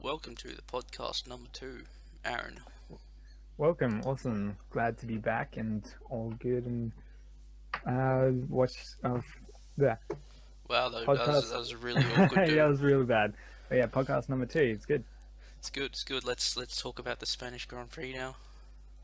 welcome to the podcast number 2, Aaron. Welcome, awesome. Glad to be back and all good. And watch of the Wow, that podcast. was really awkward, Yeah, it dude. was really bad. But yeah, podcast number 2. It's good. It's good. It's good. Let's talk about the Spanish Grand Prix now.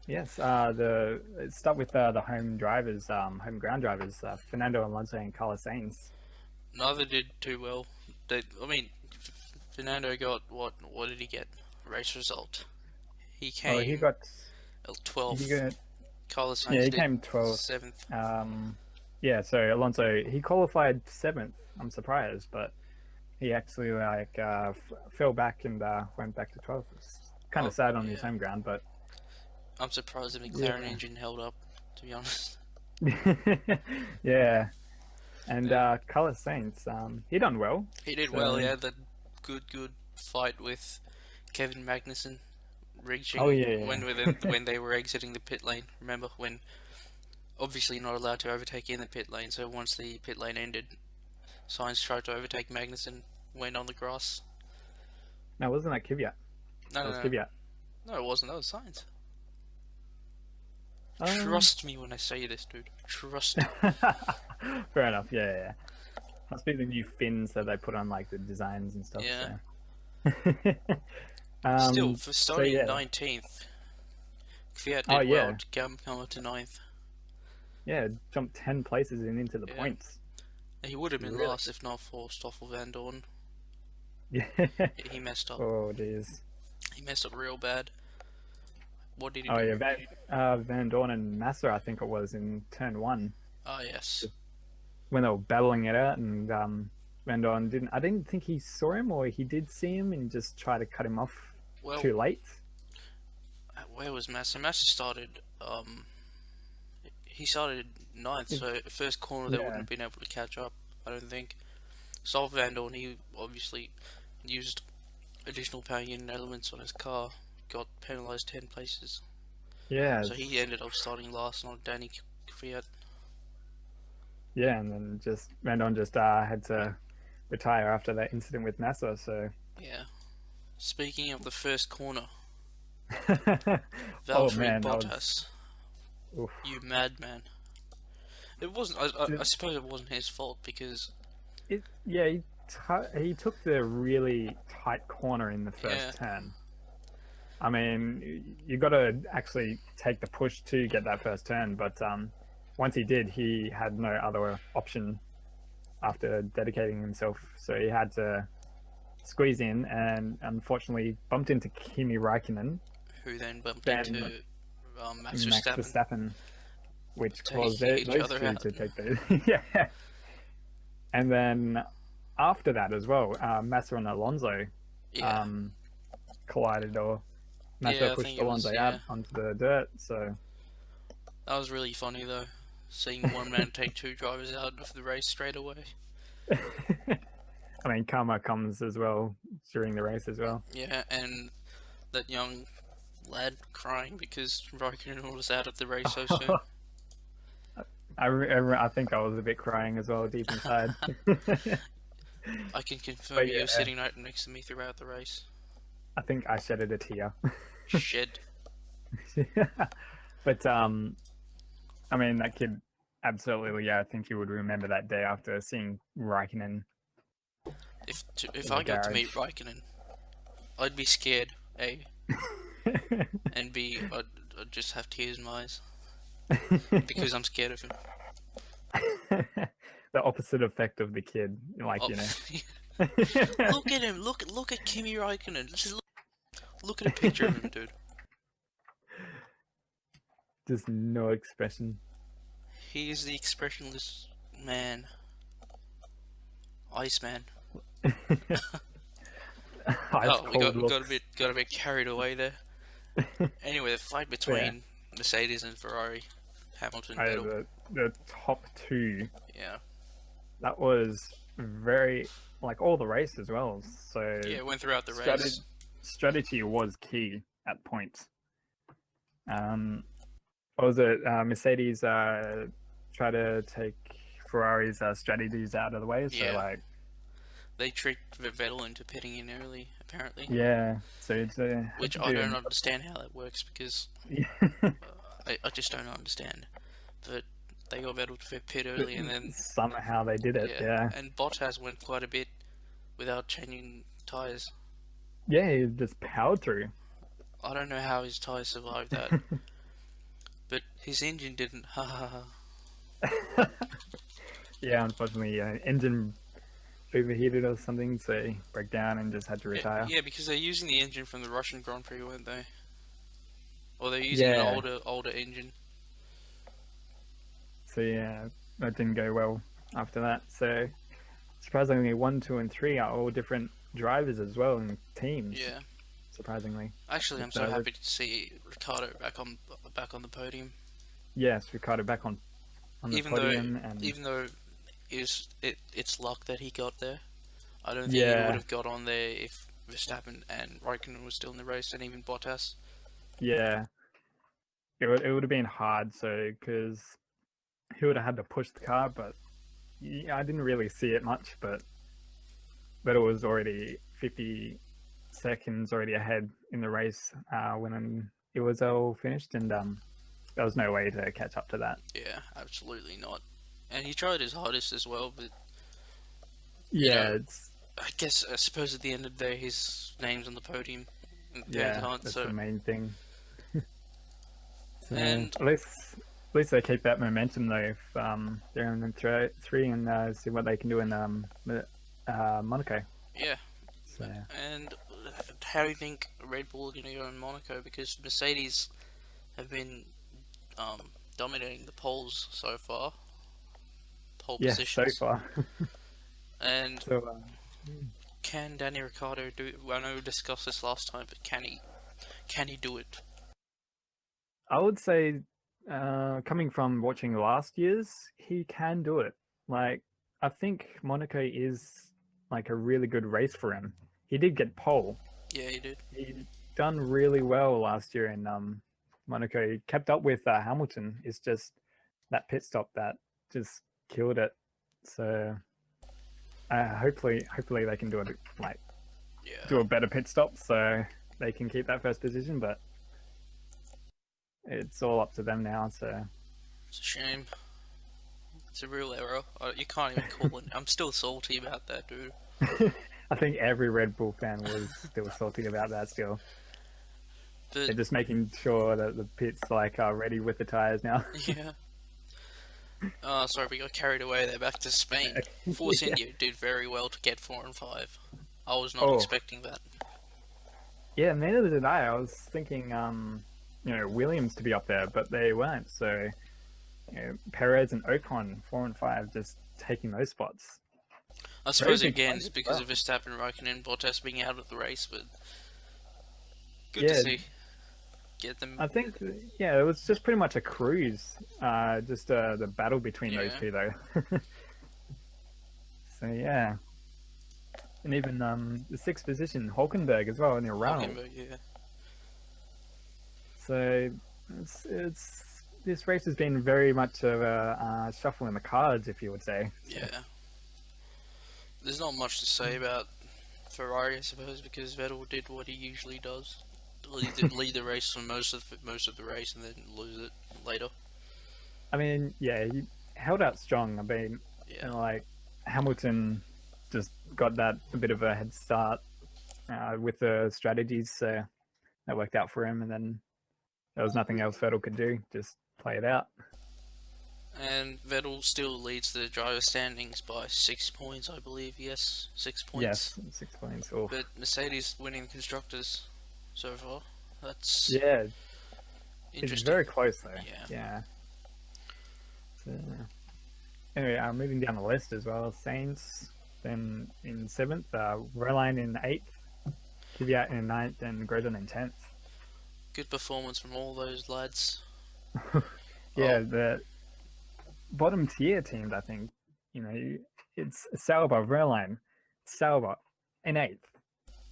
Yes. Let's start with the home drivers, home ground drivers, Fernando Alonso and Carlos Sainz. Neither did too well. Fernando got what? What did he get? Race result. He Oh, came he 12th. got Carlos yeah, Sainz he did came 12th. 7th. Yeah. So Alonso he qualified 7th. I'm surprised, but he actually fell back and went back to 12th. It's kind Oh, of sad on his yeah. home ground, but. I'm surprised the McLaren Yeah. engine held up. To be honest. Yeah, and Yeah. Carlos Sainz, he done well. He did So, well. He had that good fight with Kevin Magnussen, reaching oh yeah, when they were exiting the pit lane. Remember when obviously not allowed to overtake in the pit lane. So once the pit lane ended, Sainz tried to overtake Magnussen, went on the grass. no, wasn't that Kvyat? No, That no, was no, Kvyat. no, it wasn't. That was Sainz. Um, Trust me when I say this, dude. Trust me. fair enough. Yeah. Must be the new fins that they put on like the designs and stuff. Yeah. So. Still, for starting yeah. 19th, Kvyat Oh did well yeah, to come up to 9th. yeah, jumped 10 places into the Yeah. points. He would have been Really? last if not for Stoffel Van Dorn. Yeah. He messed up. Oh jeez. He messed up real bad. What did he Oh do? yeah, Van Dorn and Massa, I think it was in turn 1. Ah, yes. When they were battling it out, and Van Dorn didn't. I didn't think he saw him, or he did see him and just try to cut him off Well, too late. where was Massa? Massa started, he started 9th, so first corner they Yeah. wouldn't have been able to catch up, I don't think. Stoffel Van Dorn, he obviously used additional power unit elements on his car, got penalised 10 places. Yeah, So he ended up starting last, not Danny Kvyat. yeah, and then just Van Dorn just had to retire after that incident with Massa. So, Yeah. Speaking of the first corner, oh Valtteri man, Bottas, oof. you madman. It wasn't. I suppose it wasn't his fault because Yeah, he took the really tight corner in the first yeah, turn. I mean, you got to actually take the push to get that first turn, but once he did, he had no other option after dedicating himself, so he had to squeeze in, and unfortunately bumped into Kimi Raikkonen, who then bumped then into Max Max Verstappen, Verstappen, which caused taking each those other two out. to take the yeah. And then after that as well, Massa and Alonso Yeah, collided, or Massa yeah, I pushed think it was. Alonso Yeah, out onto the dirt. So that was really funny though, seeing one man take two drivers out of the race straight away. I mean, karma comes as well during the race as well. Yeah, and that young lad crying because Raikkonen was out of the race so soon. I think I was a bit crying as well deep inside. I can confirm But you yeah. were sitting right next to me throughout the race. I think I shedded a tear. Shed. But I mean, that kid absolutely, yeah, I think he would remember that day after seeing Raikkonen. If In I the got to garage. meet Raikkonen, I'd be scared. A and B, I'd just have tears in my eyes because I'm scared of him. The opposite effect of the kid, like Oh, you know. look at him! Look at Kimi Raikkonen. Just look at a picture of him, dude. Just no expression. He is the expressionless man, Iceman. Ice We cold got looks. a bit carried away there. Anyway, the fight between Mercedes and Ferrari, Hamilton, Vettel. The top two, Yeah, that was very, like, all the race as well. So yeah, it went throughout the Strate- race. strategy was key at points. What was it? Mercedes try to take Ferrari's strategies out of the way. So Yeah. like they tricked Vettel into pitting in early, apparently. Yeah, so it's had Which to I do don't understand how that works because I just don't understand. But they got Vettel to pit but early, and then somehow they did it. yeah, Yeah, and Bottas went quite a bit without changing tires. yeah, he just powered through. I don't know how his tires survived that, but his engine didn't. Ha ha ha. Yeah, unfortunately, engine overheated or something, so he broke down and just had to Yeah, retire. yeah, because they're using the engine from the Russian Grand Prix, weren't they? Or they're using an Yeah, older engine. so yeah, that didn't go well after that. So surprisingly, 1, 2, and 3 are all different drivers as well in teams. Yeah. Surprisingly, Actually, I'm with, so happy to see Ricardo back on the podium. yes, Ricardo back on the Even though podium, and even though it's luck that he got there. I don't think he would yeah, have got on there if Verstappen and Raikkonen was still in the race, and even Bottas. yeah, it would have been hard. So because he would have had to push the car, but yeah, I didn't really see it much, but it was already 50 seconds already ahead in the race when it was all finished, and there was no way to catch up to that. Yeah, absolutely not. And he tried his hardest as well, but Yeah, know, it's I suppose at the end of the day, his name's on the podium, and theirs yeah, aren't. that's So the main thing. So and at least they keep that momentum though. If they're in three and see what they can do in Monaco. yeah, So and how do you think Red Bull are going to go in Monaco? Because Mercedes have been dominating the poles so far, pole yeah, so positions, far. and So can Danny Ricciardo do it? I know we discussed this last time, but can he do it? I would say, coming from watching last year's, he can do it. Like, I think Monaco is like a really good race for him. He did get pole. Yeah, he did. He done really well last year in Monaco. He kept up with Hamilton. It's just that pit stop that just killed it. So hopefully they can do it like Yeah, do a better pit stop so they can keep that first position. But it's all up to them now. So it's a shame. It's a real error. You can't even call it. I'm still salty about that, dude. I think every Red Bull fan was still salty about that. Still, But they're just making sure that the pits like are ready with the tires now. yeah. Sorry, we got carried away there. Back to Spain. Force Yeah. India did very well to get 4 and 5. I was not Oh. expecting that. Yeah, neither did I. I was thinking, Williams to be up there, but they weren't. So, Perez and Ocon, 4 and 5, just taking those spots. I suppose Racing again quite it's as because well. of Verstappen, Raikkonen, and Bottas being out of the race, but good Yeah. to see. Get them. I think, yeah, it was just pretty much a cruise. Just the battle between those Yeah. two, though. So yeah, and even the sixth position, Hulkenberg as well in the round. Hulkenberg, yeah. So this race has been very much of a shuffle in the cards, if you would say. So, Yeah. There's not much to say about Ferrari, I suppose, because Vettel did what he usually does. Lead the race for most of the race and then lose it later. I mean, yeah, he held out strong. I mean, Yeah. like Hamilton just got that a bit of a head start with the strategies, so that worked out for him. And then there was nothing else Vettel could do, just play it out. And Vettel still leads the driver standings by 6 points, I believe. Yes, 6 points. Yes, 6 points. Oh. But Mercedes winning constructors so far. That's Yeah, it's interesting. very close though. Yeah. Yeah. So, anyway, moving down the list as well, Sainz then in 7th, Verline in 8th, Kvyat in 9th, and Grosjean in 10th. Good performance from all those lads. Yeah, the bottom tier teams, I think, it's Sauber, Verline, Sauber in 8th.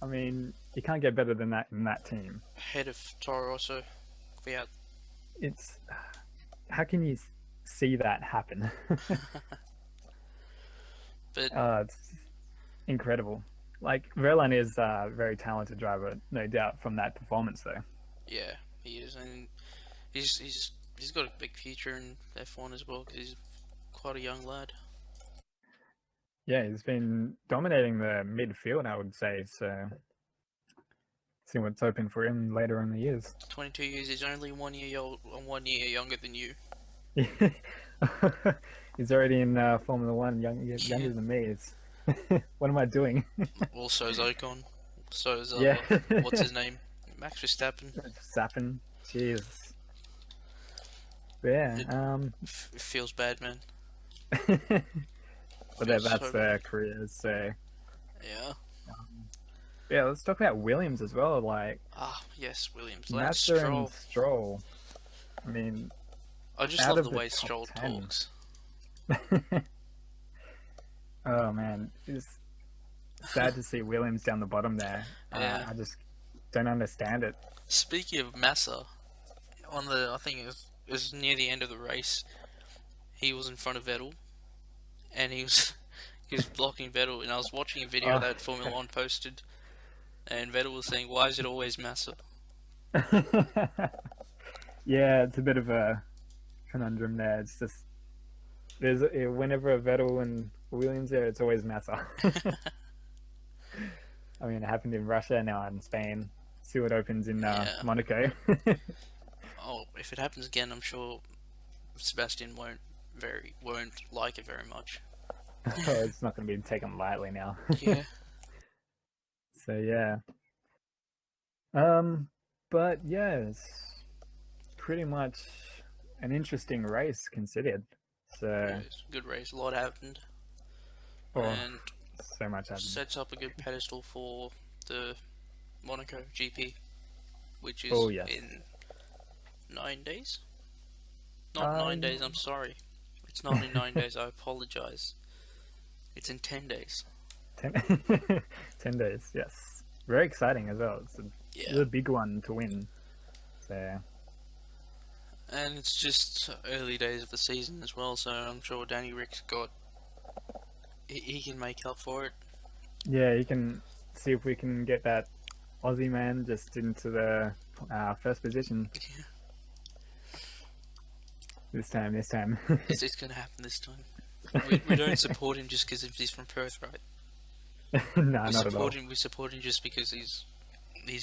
I mean, you can't get better than that in that team. Head of Toro Rosso. Yeah. It's how can you see that happen? But It's incredible. Like Verlaine is a very talented driver, no doubt, from that performance though. Yeah, he is, and he's got a big future in F1 as well because he's quite a young lad. Yeah, he's been dominating the midfield, I would say. So, see what's open for him later in the years. 22 years. He's only 1 year old, 1 year younger than you. He's already in Formula One, younger Yeah. than me. It's what am I doing? Also, is Ocon. So is Yeah, what's his name? Max Verstappen. Sapping. Jesus. But yeah, It, it feels bad, man. but Feels that's so their bad. careers. So Yeah. yeah, let's talk about Williams as well. Like Ah, yes, Williams. Lance Massa and Stroll. Stroll. I mean, I just out love of the the way top Stroll 10. talks. Oh man, it's sad to see Williams down the bottom there. Yeah. I just don't understand it. Speaking of Massa, I think it was near the end of the race, he was in front of Vettel, and he was blocking Vettel, and I was watching a video Oh. that Formula One posted, and Vettel was saying, "Why is it always Massa?" Yeah, it's a bit of a conundrum there. It's just there's whenever a Vettel and Williams there, it's always Massa. I mean, it happened in Russia, now in Spain. See what opens in Yeah. Monaco. Oh, if it happens again, I'm sure Sebastian won't like it very much. Oh, it's not going to be taken lightly now. Yeah. So yeah. But yeah, it's pretty much an interesting race considered. So Yeah, it's a good race. A lot happened, oh, and so much happened. sets up a good pedestal for the Monaco GP, which is Oh, yes. in 9 days. Not 9 days. I'm sorry. It's not in 9 days. I apologize. It's in 10 days. 10, 10 days, yes. Very exciting as well. It's Yeah, a big one to win. So and it's just early days of the season as well. So I'm sure Danny Rick's got. He can make up for it. yeah, you can see if we can get that Aussie man just into the first position this time. It's gonna happen this time. We don't support him just because he's from Perth, right? No, We not at all. support him. We support him just because he's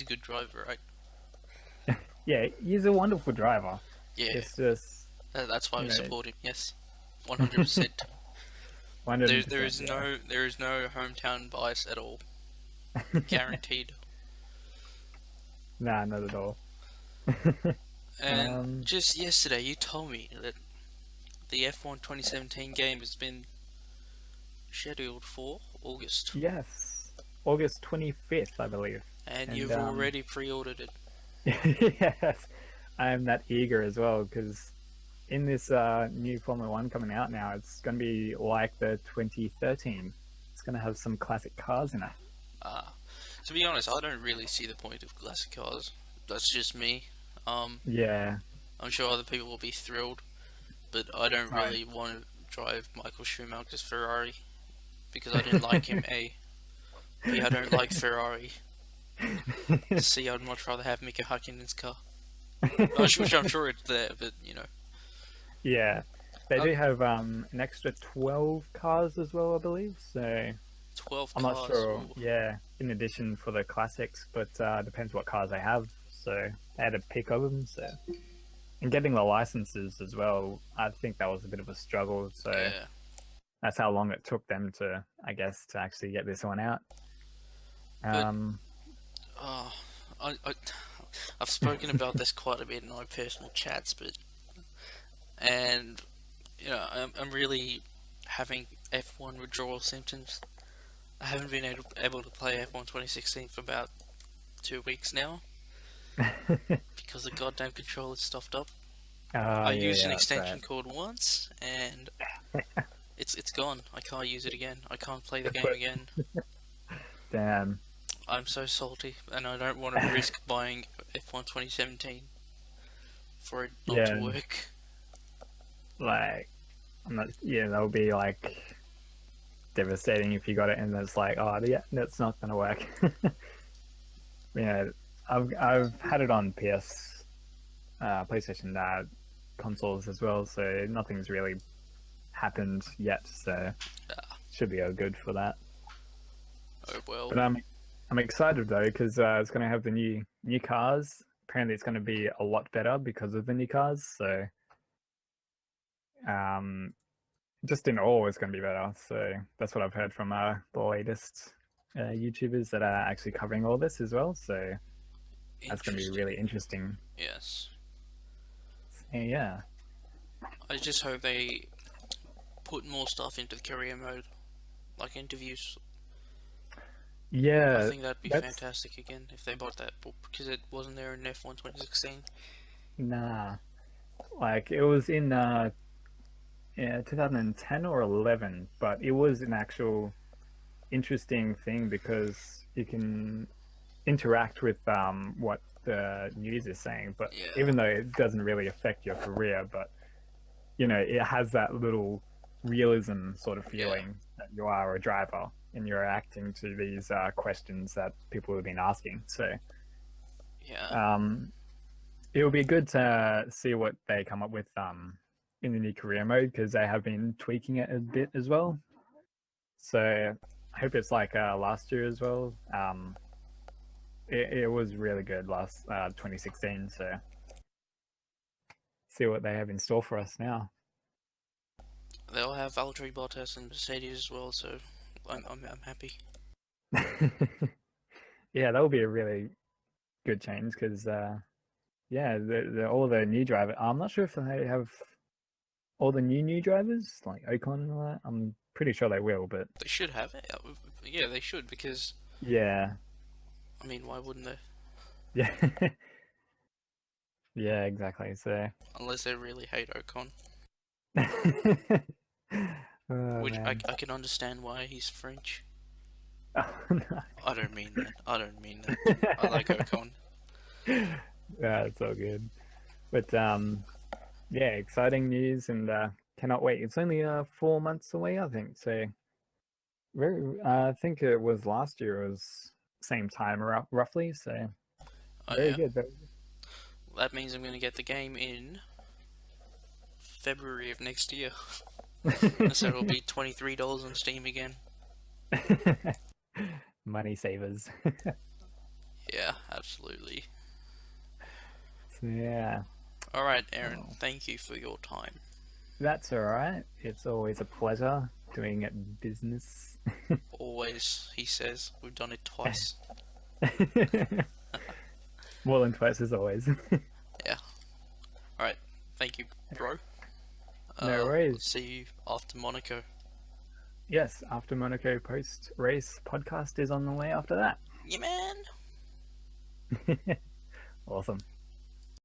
a good driver, right? Yeah, he's a wonderful driver. Yeah, It's just that's why we you know, support him. Yes, 100%. 100%. There is no hometown bias at all. Guaranteed. Nah, not at all. And just yesterday, you told me that the F1 2017 game has been scheduled for August, Yes, August 25th, I believe. and you've already pre-ordered it. Yes, I am that eager as well because in this new Formula One coming out now, it's going to be like the 2013. It's going to have some classic cars in it. To be honest, I don't really see the point of classic cars. That's just me. Yeah, I'm sure other people will be thrilled, but I don't Right. really want to drive Michael Schumacher's Ferrari because I didn't like him. A. B. I don't like Ferrari. C. I'd much rather have Mika Hakkinen's car, which I'm sure it's there, but you know. Yeah, they do have an extra 12 cars as well, I believe. So 12 I'm cars. not sure. Ooh. Yeah, in addition for the classics, but depends what cars they have. So they had a pick of them. So and getting the licenses as well, I think that was a bit of a struggle. So Yeah. that's how long it took them to, I guess, to actually get this one out. Oh, I've spoken about this quite a bit in my personal chats, and you know, I'm really having F1 withdrawal symptoms. I haven't been able to play F1 2016 for about 2 weeks now because the goddamn controller's stuffed up. I used an extension cord once, and it's gone. I can't use it again. I can't play the game again. Damn. I'm so salty, and I don't want to risk buying F1 2017 for it not to Yeah. work. Like, I'm not. Yeah, that would be like devastating if you got it and it's like, oh yeah, that's not gonna work. Yeah, I've had it on PlayStation consoles as well, so nothing's really happened yet. So should be all good for that. Oh well. But I'm excited though because it's going to have the new cars. Apparently, it's going to be a lot better because of the new cars. So, just in all, it's going to be better. So that's what I've heard from the latest YouTubers that are actually covering all this as well. So that's going to be really interesting. Yes. Yeah. I just hope they put more stuff into the career mode, like interviews. Yeah, I think that'd be fantastic again if they bought that book, because it wasn't there in F1 2016. Nah, like it was in 2010 or 11, but it was an actual interesting thing because you can interact with what the news is saying, but even though it doesn't really affect your career, but you know, it has that little realism sort of feeling that you are a driver and you're acting to these questions that people have been asking. So it will be good to see what they come up with in the new career mode, because they have been tweaking it a bit as well. So I hope it's like last year as well. It was really good last 2016. So see what they have in store for us now. They'll have Valtteri Bottas and Mercedes as well, so I'm happy. Yeah, that will be a really good change because yeah, all the new drivers. I'm not sure if they have all the new drivers like Ocon and all that. I'm pretty sure they will, but they should have it. Yeah, they should, because yeah. I mean, why wouldn't they? Yeah. Yeah, exactly. So unless they really hate Ocon. Which man. I can understand why he's French. Oh, no. I don't mean that. I like Ocon. Yeah, it's all good. But yeah, exciting news, and cannot wait. It's only 4 months away, I think. So I think it was last year. It was same time roughly. So very good. Very good. That means I'm going to get the game in February of next year. So it'll be $23 on Steam again. Money savers. Yeah, absolutely. So, yeah. All right, Aaron. Thank you for your time. That's all right. It's always a pleasure doing it business. Always, he says. We've done it twice. More than twice as always. Yeah. All right. Thank you, bro. No worries. See you after Monaco. Yes, after Monaco post-race podcast is on the way after that. Yeah, man. Awesome.